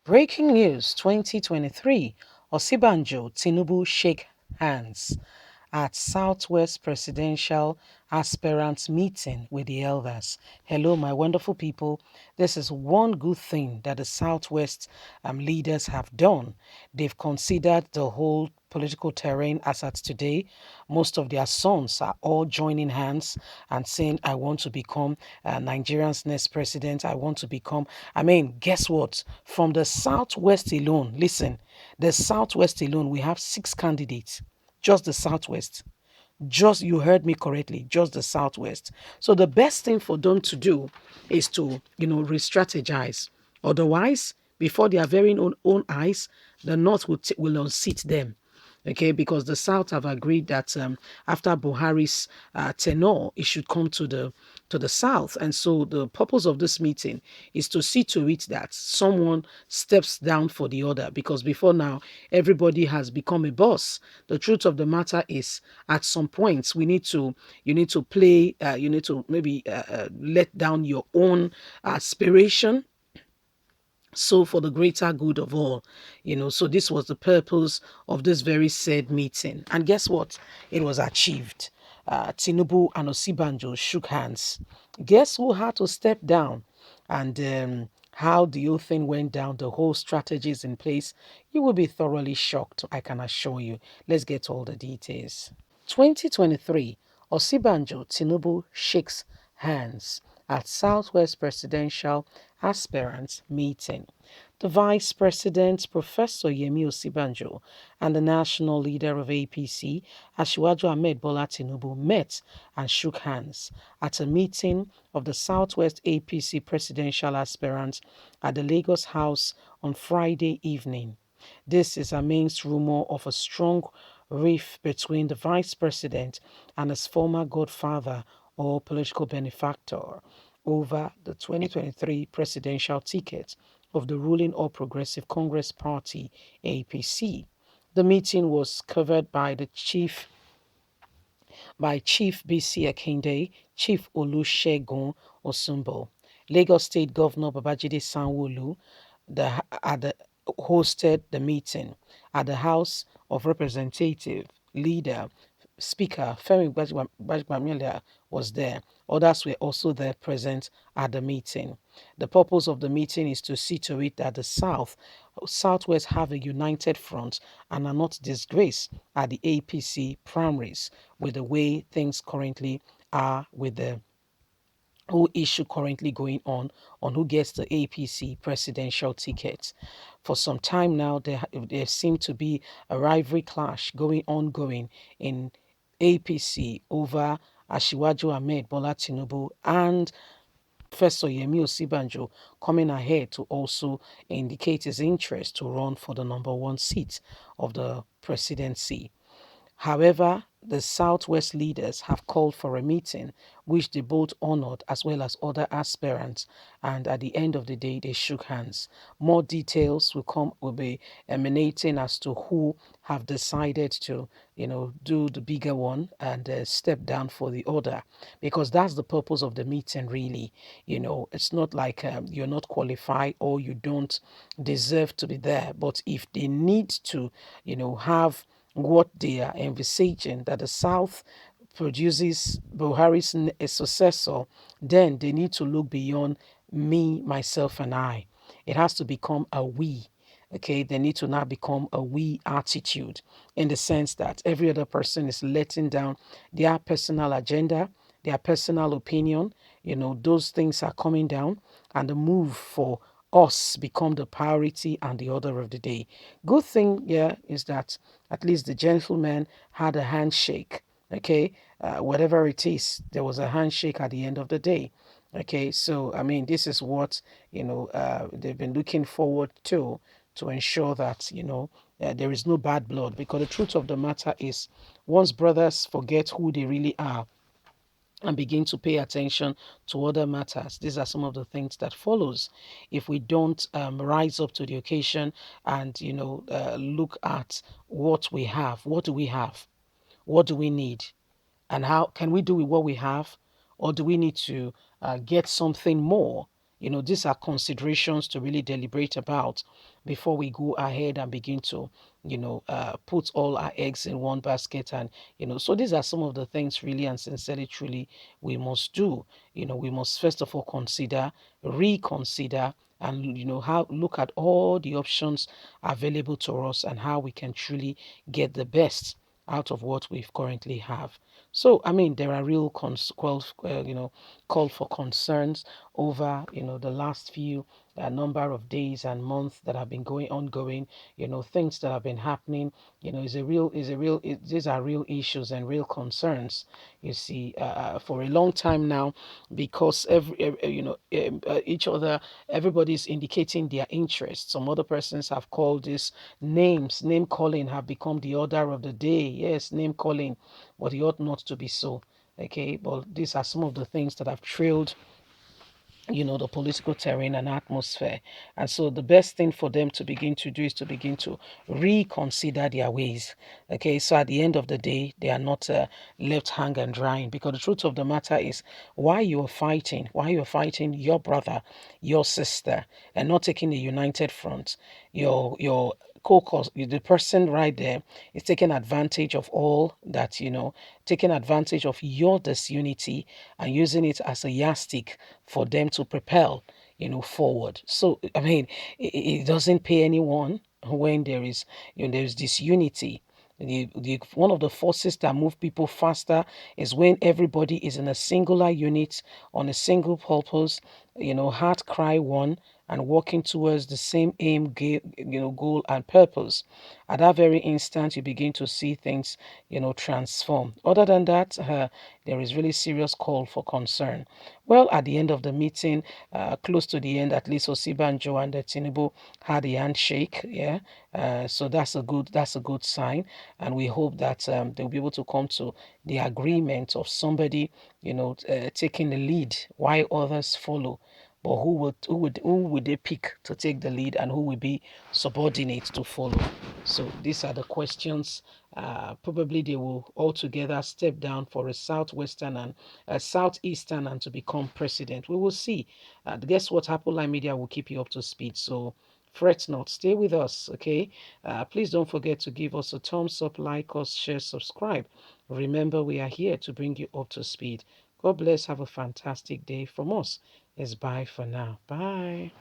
Breaking news 2023 Osinbajo Tinubu shake hands at Southwest Presidential Aspirants Meeting with the elders. Hello, my wonderful people. This is one good thing that the Southwest leaders have done. They've considered the whole political terrain as at today. Most of their sons are all joining hands and saying, I want to become Nigeria's next president. I want to become. I mean, guess what? From the Southwest alone, listen, the Southwest alone, we have 6 candidates, just the Southwest. Just, you heard me correctly, just the Southwest. So the best thing for them to do is to, re-strategize. Otherwise, before their very own eyes, the North will unseat them. Okay, because the South have agreed that after Buhari's tenure, it should come to the South, and so the purpose of this meeting is to see to it that someone steps down for the other. Because before now, everybody has become a boss. The truth of the matter is, at some points, you need to play, you need to maybe let down your own aspiration, so for the greater good of all. So this was the purpose of this very said meeting, and guess what? It was achieved. Tinubu and Osinbajo shook hands. Guess who had to step down? And how the whole thing went down, the whole strategy is in place. You will be thoroughly shocked, I can assure you. Let's get all the details. 2023, Osinbajo Tinubu shakes hands at Southwest Presidential Aspirants Meeting. The Vice President, Professor Yemi Osinbajo, and the national leader of APC, Asiwaju Ahmed Bola Tinubu, met and shook hands at a meeting of the Southwest APC presidential aspirants at the Lagos House on Friday evening. This is amidst rumor of a strong rift between the vice president and his former godfather or political benefactor over the 2023 presidential ticket of the ruling All Progressive Congress Party, APC. The meeting was covered by Chief BC Akinde, Chief Olusegun Osunbo, Lagos State Governor Babajide Sanwo-Olu, hosted the meeting at the House of Representative leader. Speaker Femi Gbajimamila was there. Others were also there present at the meeting. The purpose of the meeting is to see to it that the Southwest have a united front and are not disgraced at the APC primaries with the way things currently are with the whole issue currently going on who gets the APC presidential ticket. For some time now, there seemed to be a rivalry clash ongoing in APC over Asiwaju Ahmed Bola Tinubu and Professor Yemi Osinbajo coming ahead to also indicate his interest to run for the number one seat of the presidency. However, the Southwest leaders have called for a meeting, which they both honored as well as other aspirants, and at the end of the day, they shook hands. More details will be emanating as to who have decided to, do the bigger one and step down for the other, because that's the purpose of the meeting, really. It's not like you're not qualified or you don't deserve to be there, but if they need to, have what they are envisaging that the South produces Buhari's successor, then they need to look beyond me, myself, and I. It has to become a we. Okay, they need to now become a we attitude in the sense that every other person is letting down their personal agenda, their personal opinion. Those things are coming down, and the move for us become the priority and the order of the day. Good thing here is that at least the gentleman had a handshake. Okay, whatever it is, there was a handshake at the end of the day. Okay, so I mean, this is what they've been looking forward to ensure that there is no bad blood. Because the truth of the matter is, once brothers forget who they really are and begin to pay attention to other matters, these are some of the things that follows if we don't rise up to the occasion and look at what we have. What do we have? What do we need? And how can we do with what we have? Or do we need to get something more? these are considerations to really deliberate about before we go ahead and begin to, put all our eggs in one basket. And, so these are some of the things really and sincerely, truly, we must do. We must first of all consider, reconsider, and how look at all the options available to us and how we can truly get the best out of what we currently have. So, I mean, there are real call for concerns over, the last few number of days and months that have been ongoing, things that have been happening, these are real issues and real concerns, you see, for a long time now, because each other, everybody's indicating their interest. Some other persons have called this name calling have become the order of the day. Yes, name calling, but it ought not to be so. Okay, but these are some of the things that have trailed, the political terrain and atmosphere. And so the best thing for them to begin to do is to begin to reconsider their ways. Okay, so at the end of the day, they are not left hang and drying, because the truth of the matter is, why you're fighting your brother, your sister, and not taking a united front, your co-cause, the person right there is taking advantage of all that, taking advantage of your disunity and using it as a yardstick for them to propel, forward. So, I mean, it doesn't pay anyone when there's disunity. One of the forces that move people faster is when everybody is in a singular unit on a single purpose, heart cry one, and working towards the same aim, goal and purpose. At that very instant, you begin to see things, transform. Other than that, there is really serious call for concern. Well, at the end of the meeting, close to the end, at least Osinbajo and Tinubu had a handshake. Yeah, so that's a good sign, and we hope that they'll be able to come to the agreement of somebody, taking the lead while others follow. But who would they pick to take the lead, and who will be subordinate to follow? So these are the questions. Probably they will all together step down for a southwestern and a southeastern and to become president. We will see. Guess what? Apple Line Media will keep you up to speed. So fret not. Stay with us, okay? Please don't forget to give us a thumbs up, like us, share, subscribe. Remember, we are here to bring you up to speed. God bless. Have a fantastic day from us. It's bye for now. Bye.